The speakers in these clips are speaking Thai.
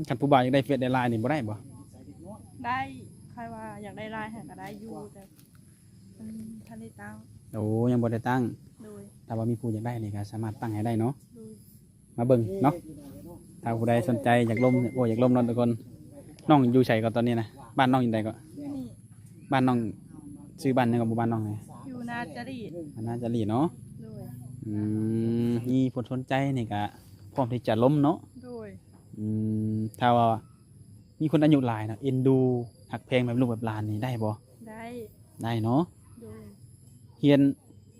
คันผู้บ่าวอยากได้เฟซได้ไลน์นี่บ่ได้บ่ได้ใครว่าอยากได้ลายให้ก็ได้อยู่แต่มันทันได้ตั้งโอ้ยังบ่ได้ตั้งโดยถ้าว่ามีผู้อยากได้นี่ก็สามารถตั้งให้ได้เนาะโดยมาเบิ่งเนาะถ้าผู้ใดสนใจอยากล่มโอ้อยากล่มเนาะทุกคนน้องอยู่ไสก็ตอนนี้นะบ้านน้องอยู่ใดก็นี่บ้านน้องชื่อบ้านหยังก็บ่บ้านน้องไงอยู่นาจรีตบ้านนาจะรีเนาะโดยมีผู้สนใจนี่ก็พร้อมที่จะล้มเนาะโดยถ้าว่ามีคนอายุหลายนะเอ็นดูหักเพลงแบบลูกแบบหลานนี่ได้บ่ได้ได้เนาะโดยเฮียน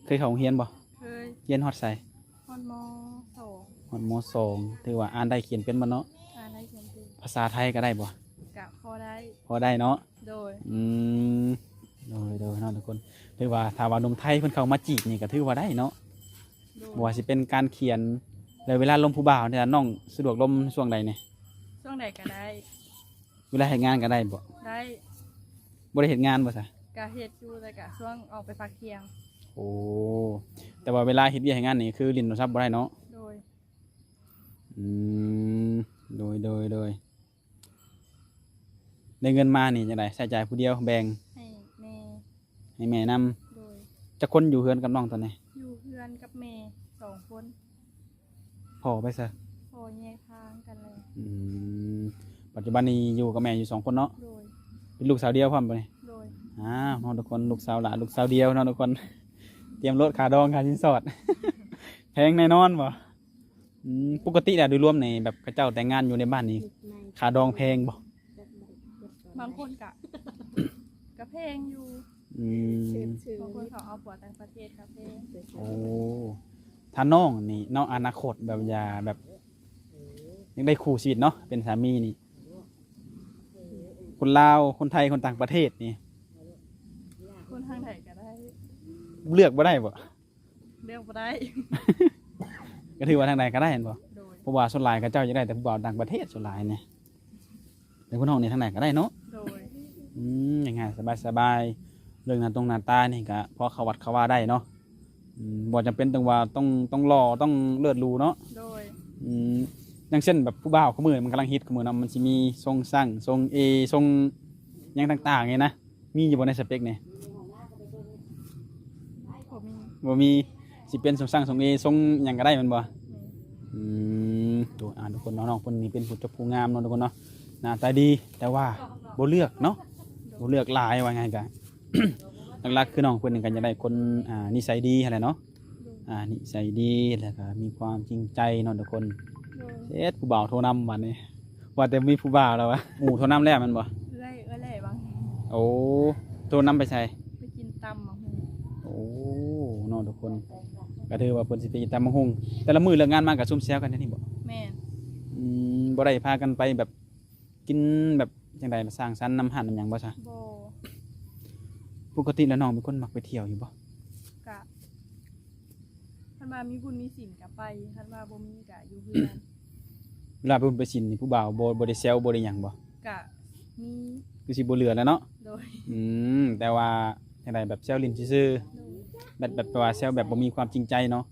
เคยเข้าโรงเรียนบ่เคยเฮียนฮอดไสฮอนมสองฮอดม.2ถือว่าอ่านได้เขียนเป็นบ่เนาะอ่านได้เขียนเป็นภาษาไทยก็ได้บ่กะพอได้พอได้เนาะโดยโดยเนาะทุกคนถือว่าถ้าว่าหนุ่มไทยเพิ่นเข้ามาจีบนี่ก็ถือว่าได้เนาะบ่ว่าสิเป็นการเขียนแล้วเวลาลมผู้บ่าวเนี่ยน้องสะดวกลมช่วงใดเนี่ยช่วงใดก็ได้เวลาเฮ็ดงานก็ได้บ่ได้บ่ได้เฮ็ดงานบ่ซะกะเฮ็ดอยู่แต่กะช่วงออกไปพักเที่ยงโอ้แต่ว่าเวลาเฮ็ดเวียกเฮ็ดงานนี่คือลิ้นโทรศัพท์บ่ได้เนาะโดยอืมโดยได้เงินมานี่จังได๋ใช้จ่ายผู้เดียวแบ่งให้แม่นำโดยจักคนอยู่เฮือนกับน้องตอนนี้อยู่เพื่อนกับแม่2คนพ่อไปซะพ่อแยกทางกันเลยปัจจุบันนี้อยู่กับแม่อยู่2คนเนาะโดยเป็นลูกสาวเดียวพร้อมบ่นี่โดยน้องทุกคนลูกสาวหลานลูกสาวเดียวเนาะทุกคนเตรียมรถค่าดองค่าสินสอด แพงแน่นอนบ่ปกติแล้วโดยรวมในแบบเขาเจ้าแต่งงานอยู่ในบ้านนี้ค่าดองแพงบ่บางคนกะเพลงอยู่บางคนเขาเอาผัวต่างประเทศกะเพลงโอ้ถ้าน้องนี่น้องอนาคตแบบอย่าแบบยังได้คู่ชีวิตเนาะเป็นสามีนี่คนลาวคนไทยคนต่างประเทศนี่คนทางไหนก็ได้เลือกบ่ได้บ่เลือกบ่ได้ ก็ถือว่าทางใดก็ได้เห็นบ่เพราะว่าส่วนหลายเขาเจ้าจะได้แต่ผู้บ่าวต่างประเทศส่วนหลายเนี่ยแต่คนน้องนี่ทางไหนก็ได้เนาะยังไงสบายเรื่องนั้นตรงหน้าตานี่ก็พอเขาวัดเขาว่าได้เนาะบ่จำเป็นต้องว่าต้องรอต้องเลือดรูเนาะอย่างเช่นแบบผู้บ่าวเขามือมันกำลังฮิตเขามือนะมันจะมีทรงสั่งทรงเอทรงยังต่างๆไงนะมีอยู่บนในสเปคเนี่ยบ่มีสิเป็นทรงสั่งทรงเอทรงยังก็ได้มันบ่ตัวทุกคนน้องๆคนนี้เป็นผู้เจ้าผู้งามเนาะทุกคนเนาะหน้าตาดีแต่ว่าบ่เลือกเนาะบ่เลือกหลายว่าไงกัน หลักๆคือน้องคนหนึ่งกันจะได้คนนิสัยดีอะไรเนาะนิสัยดีแล้วก็มีความจริงใจเนาะทุกคนผู้บ่าวโทรนำวันนี้ว่าแต่มีผู้บ่าวแล้ววะหมู่โทรนำแล้วมันบ่ได้บ้างโอ้โทรนำไปใส่ไปกินตำมังหุงโอ้เนาะทุกคนก็ถือว่าเพิ่นสิไปกินตำมังหุงแต่ละมื้อเลิกงานมาก็ซุ่มแซวกันนี่บ่แม่บ่ได้พากันไปแบบกินแบบจังได๋มาสร้างสรรค์นำหันนำหยังบ่ซะบ่ปกติแล้วน้องเป็นคนมักไปเที่ยวอยู่บ่กะท่านมามีบุญมีศีลกะไปท่านมาบ่มีกะอยู่เพื่อนเวลาไปบุญไปศีลนี่ผู้บ่าวบ่ได้แซวบ่ได้หยังบ่กะมีคือสิบ่เหลือแล้วเนาะโดยแต่ว่าจังได๋แบบแซวลิ้นซื่อๆแบบว่าแซวแบบบ่มีความจริงใจเนาะ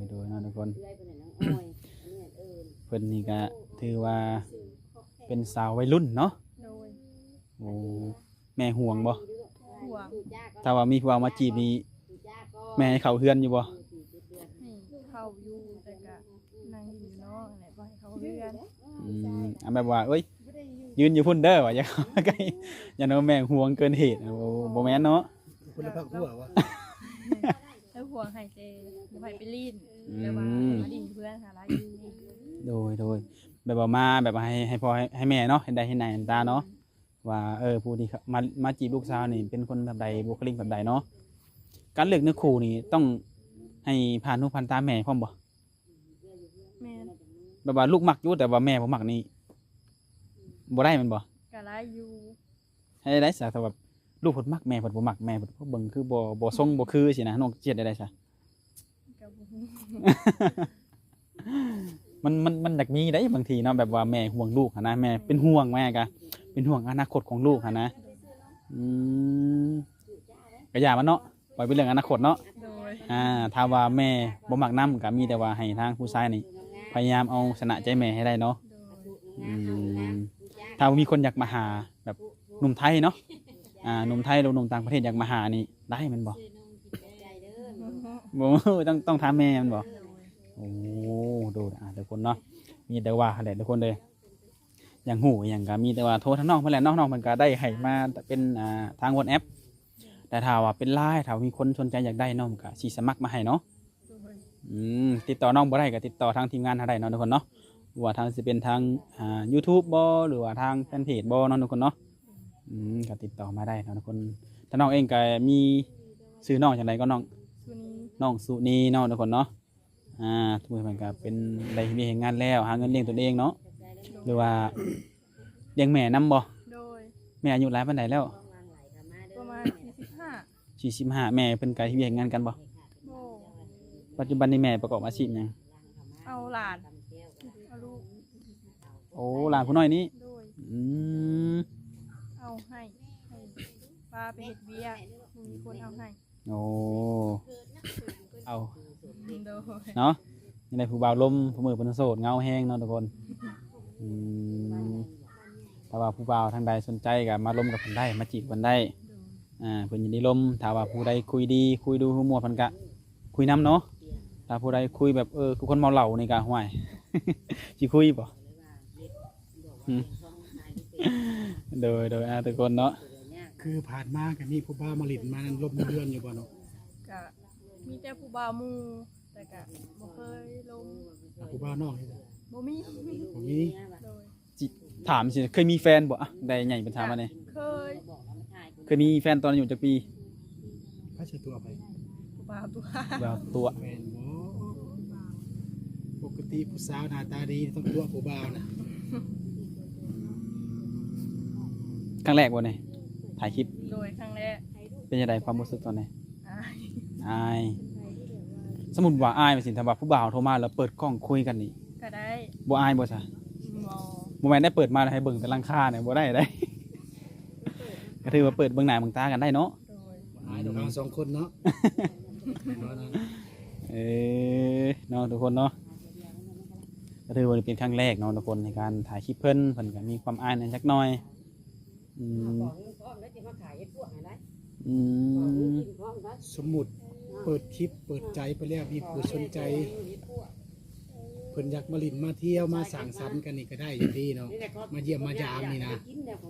โดยเนาะทุกคนเพิ่นนี่ก็ถือว่าเป็นสาววัยรุ่นเนาะโอ้แม่ห่วงบ่ห่วงถ้าว่ามีผู้เอามาจีบนี่แม่ให้เข้าเฮือนอยู่บ่เข้าอยู่แต่ก็นั่งอยู่เนาะไหนบ่ให้เข้าเฮือนแบบว่าเอ้ยยืนอยู่พุ่นเด้อว่าอย่าเข้ามาใกล้อย่าเนาะแม่ห่วงเกินเหตุบ่แม่นเนาะคนละพักหัววะแล้วห่วงให้เจบ่ให้ไปลีนแต่ว่ามาดินเพื่อนหาหลายอยู่โดยแบบว่ามาแบบให้พ่อให้แม่เนาะเห็นได้เห็นหน้าเห็นตาเนาะว่าผู้ที่มาจีบลูกสาวนี่เป็นคนแบบใดบุคลิกแบบใดเนาะการเลือกเนื้อคู่นี่ต้องให้ผ่านหูผ่านตาแม่พร้อมบ่แม่แบบว่าลูกมักอยู่แต่ว่าแม่บ่มักนี่บ่ได้มันบ่ก็หลายอยู่ให้ได้ซะถ้าแบบลูกเพิ่นมักแม่เพิ่นบ่มักแม่เพิ่นเบิ่งคือบ่ทรงบ่คือสินะน้องเจียดได้ซะก็บ่มันอยากมีได้บางทีเนาะแบบว่าแม่ห่วงลูกนะแม่เป็นห่วงแม่กะเป็นห่วงอนาคตของลูกนะก็อย่ามันเนาะปล่อยเป็นเรื่องอนาคตเนาะถ้าว่าแม่บ่มักนำก็มีแต่ว่าให้ทางผู้ชายนี่พ พยายามเอาชนะใจแม่ให้ได้เนาะ โดย อืมถ้ามีคนอยากมาหาแบบหนุ่มไทยเนาะหนุ่มไทยหรือหนุ่มต่างประเทศอยากมาหานี่ได้แมันบ่บ่ต้องถามแม่มันบ่โอ้ดูทุกคนเนาะมีแต่ว่าแหละทุกคนเลยอย่างหูอย่างก็มีแต่ว่าโทรทางน้องเพิ่นแหละน้องๆมันก็ได้ให้มาเป็นทาง WhatsApp แต่ถ้าว่าเป็นไลน์ถ้ามีคนสนใจอยากได้น้องก็สิสมัครมาให้เนาะ โดย ติดต่อน้องบ่ได้ก็ติดต่อทางทีมงานเฮาได้เนาะทุกคนเนาะว่าทางสิเป็นทางYouTube บ่หรือว่าทางแฟนเพจบ่เนาะทุกคนเนาะก็ติดต่อมาได้เนาะทุกคนถ้าน้องเองก็มีชื่อน้องจังไดก็น้อง สุนี น้องสุนีเนาะทุกคนเนาะทุกคนมันก็เป็นได้มีเฮ็ดงานแล้วหาเงินเลี้ยงตัวเองเนาะหรือว่าเลี้ยงแม่นํบ่ โดย แม่อายุหลายปานใดแล้ว ประมาณ45 45แม่เพิ่นก็เฮ็ดงานกันบ่ โบ ปัจจุบันนี้แม่ประกอบอาชีพหยัง เอาหลานเอาลูก โอ้หลานผู้น้อยนี้ โดย อืม เอาให้ปลาไปเฮ็ดเบียร์มีคนเอาให้ โอ้เอา โดย เนาะยังไงผู้บ่าวลมผู้มือเป็นโสดเงาแห้งเนาะทุกคนอืมถ้าว่าผู้บ่าวทางใดสนใจก็มาลมกับเพิ่นได้มาจีบเพิ่นได้เพิ่นยินดีลมถ้าว่าผู้ใดคุยดีคุยดูฮู้หมวดเพิ่นก็คุยนํเนาะถ้าผู้ใดคุยแบบคือคนเมาเหล้านี่ก็ห่วย สิคุยบ่อืม โดยทุกคนเนาะ คือผ่านมากับนี่ผู้บ้ามาหลินมาลบเรือนอยู่บ่เนาะ ก็มีแต่ผู้บ่าวหมู่แต่ก็บ่เคยลง ผู้บ้านอกนี่ บ่มี ผมมี โดย จิถามสิเคยมีแฟนบ่อะได้ใหญ่เป็นถามมาเนี่ย เคย เคยมีแฟนตอนอายู่จักปี พระเชตัวไป ผู้บ่าวตัว บ่าวตัว แฟนบ่ปกติผู้สาวหน้าตาดีต้องตัวผู้บ้าวนะ ครั้งแรกบ่เนี่ยถ่ายคลิป โดยครั้งแรก เป็นยังไงความรู้สึกตอนนี้ อาย อายสมมุติว่าอายไปสิถ้าว่าผู้บ่าวโทรมาแล้วเปิดกล้องคุยกันนี่ ก็ได้ บ่อายบ่ซะ บ่ บ่แม่นได้เปิดมาแล้วให้เบิ่งแต่หลังคาเนี่ยบ่ได้ได้ ก็ถือว่าเปิดเบิ่งหน้าเบิ่งตากันได้เนาะ โดย หายดอกเราสองคนเนาะ เอเนาะทุกคนเนาะก็ถือว่าเป็นครั้งแรกเนาะทุกคนในการถ่ายคลิปเพิ่นก็มีความอายนิดจักหน่อยอืมอืม สมมุติเปิดคลิปเปิดใจไปแล้วมีผู้สนใจเพิ่นอยากมาหลินมาเที่ยวมาสั่งสรรค์กันนี่ก็ได้อย่างดีเนาะมาเยี่ยมมายามนี่นะ โอ้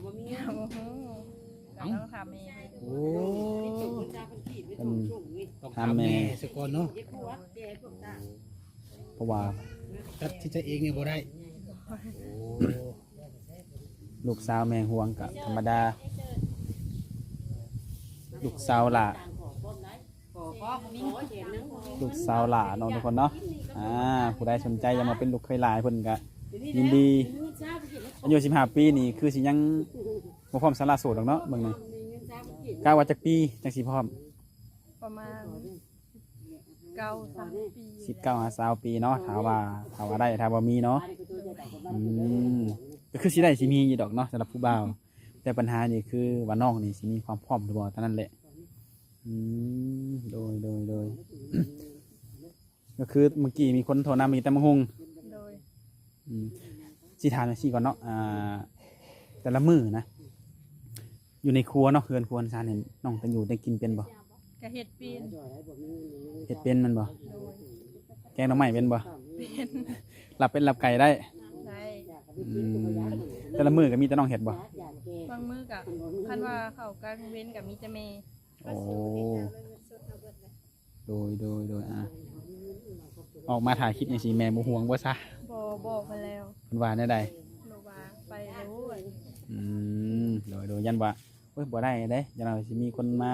โหก็ต้องถามเอง โอ้ เพิ่น ต้องถามแม่สก่อนเนาะ เพราะว่า ตัดที่จะเองเนี่ยบ่ได้โอ้ ลูกสาวแม่ห่วงกับธรรมดา ลูกสาวหล่าลูกสาวหล่าเนาะทุกคนเนาะผู้ใดสนใจอยากมาเป็นลูกเคยหลายเพิ่นก็ยินดีอายุ15 ปีนี่คือสิยังบ่พร้อมสละโสดดอกเนาะเบิ่งนี่กล้าว่าจักปีจังสิพร้อม ประมาณ9-3 ปี 19 20ปีเนาะถ้าว่าได้ถ้าบ่มีเนาะก็คือสิได้สิมีอยู่ดอกเนาะสำหรับผู้บ่าวแต่ปัญหานี่คือว่าน้องนี่สิมีความพร้อมหรือบ่เท่านั้นแหละโดย ก็คือเมื่อกี้มีคนโทรนำมีแต่มังหุง โดย สิถามสิก่อนเนาะแต่ละมื้อนะอยู่ในครัวเนาะเฮือนครัวซานนี่น้องจะอยู่ได้กินเป็นบ่ ก็เฮ็ดเป็น เฮ็ดเป็นมันบ่ โดย แกงหน่อไม้เป็นบ่ เป็น หลับเป็นหลับไก่ได้ ได้ แต่ละมื้อก็มีแต่น้องเฮ็ดบ่ บางมื้อก็คันว่าเข้ากลางเว้นก็มีแต่แม่ โอ้โดยออกมาถ่ายคลิปจังซี่แม่บ่ห่วงบ่ซะ บ่บอกไปแล้ว เพิ่นว่าแนวใด โนว่าไปรู้ โดยยันว่าเอ้ยบ่ได้เด้ยันว่าสิมีคนมา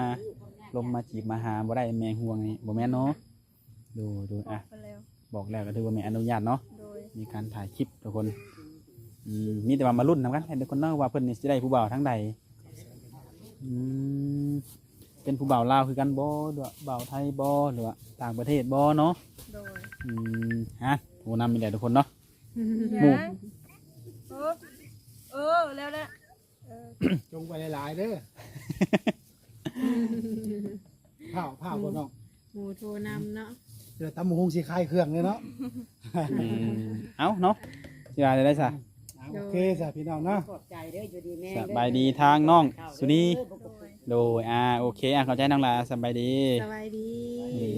ลมมาจีบมาหาบ่ได้แม่ห่วงนี่บ่แม่นเนาะดู บอ อ่ะ กไปแล้ว บอกแล้วก็ถือว่าแม่อนุญาตเนาะ โดย มีการถ่ายคลิปทุกคนมีแต่ว่ามาลุ้นนำกันให้ทุกคนเนาะว่าเพิ่นนี่สิได้ผู้บ่าวทั้งใดเป็นผู้บ่าวลาวคือกันบ่หรือว่าบ่าวไทยบ่หรือว่าต่างประเทศบ่เนาะ โดย ฮะผู้นำมีแต่ทุกคนเนาะ หมูแล้วแหละ จงไปหลายๆเด้อผ้าบ่น้อง หมูโทรนำเนาะ จะ ดี๋ยวตำบักหุงสิคลายเครื่องเลยเนาะ อืมเอ้าเนาะสิว่าได้ซะ โอเคจ้ะพี่น้องเนาะ ขอบใจเด้ออยู่ดีแม่ สบายดีทางน้องสุนี โดย โดยโอเคเข้าใจน้องลาสบายดี สบายดี ดี